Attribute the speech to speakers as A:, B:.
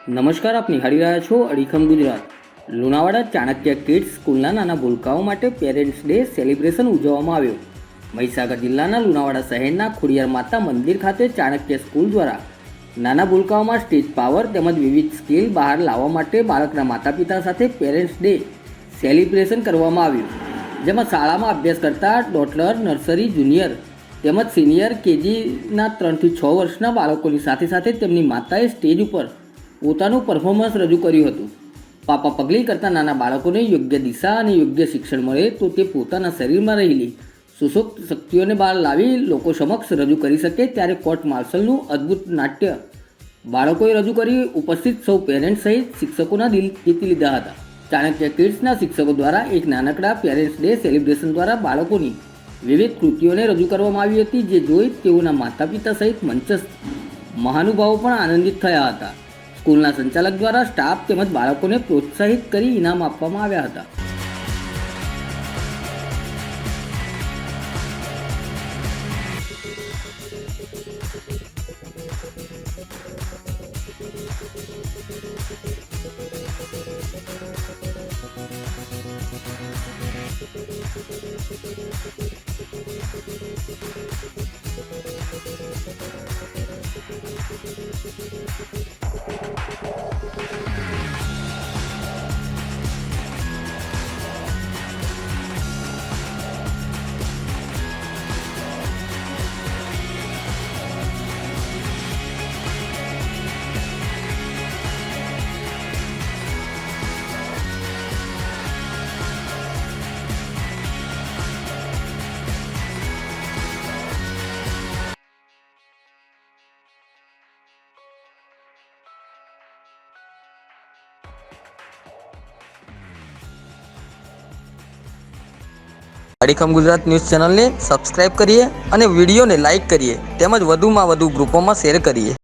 A: નમસ્કાર, આપ નિહાળી રહ્યા છો અડીખમ ગુજરાત. લુણાવાડા ચાણક્ય કિડ્સ સ્કૂલના નાના ભૂલકાઓ માટે પેરેન્ટ્સ ડે સેલિબ્રેશન ઉજવવામાં આવ્યો. મહીસાગર જિલ્લાના લુણાવાડા શહેરના ખોડિયાર માતા મંદિર ખાતે ચાણક્ય સ્કૂલ દ્વારા નાના ભૂલકાઓમાં સ્ટેજ પાવર તેમજ વિવિધ સ્કિલ બહાર લાવવા માટે બાળકના માતા પિતા સાથે પેરેન્ટ્સ ડે સેલિબ્રેશન કરવામાં આવ્યું. જેમાં શાળામાં અભ્યાસ કરતા ટોટલર, નર્સરી, જુનિયર તેમજ સિનિયર કેજીના 3 થી 6 વર્ષના બાળકોની સાથે સાથે તેમની માતાએ સ્ટેજ ઉપર પોતાનું પરફોર્મન્સ રજૂ કર્યું હતું. પાપા પગલી કરતા નાના બાળકોને યોગ્ય દિશા અને યોગ્ય શિક્ષણ મળે તો તે પોતાના શરીરમાં રહેલી સુષુપ્ત શક્તિઓને બહાર લાવી લોકો સમક્ષ રજૂ કરી શકે, ત્યારે કોર્ટ માર્શલનું અદ્ભુત નાટ્ય બાળકોએ રજૂ કરી ઉપસ્થિત સૌ પેરેન્ટ્સ સહિત શિક્ષકોના દિલ જીતી લીધા હતા. ચાણક્ય કિડ્સના શિક્ષકો દ્વારા એક નાનકડા પેરેન્ટ્સ ડે સેલિબ્રેશન દ્વારા બાળકોની વિવિધ કૃતિઓને રજૂ કરવામાં આવી હતી, જે જોઈ તેઓના માતા પિતા સહિત મંચસ્થ મહાનુભાવો પણ આનંદિત થયા હતા. સ્કૂલના સંચાલક દ્વારા સ્ટાફ તેમજ બાળકોને પ્રોત્સાહિત કરી ઇનામ આપવામાં આવ્યા હતા.
B: અડીખમ ગુજરાત ન્યૂઝ ચેનલને સબસ્ક્રાઇબ કરીએ અને વિડીયોને લાઇક કરીએ તેમજ વધુમાં વધુ ગ્રુપોમાં શેર કરીએ.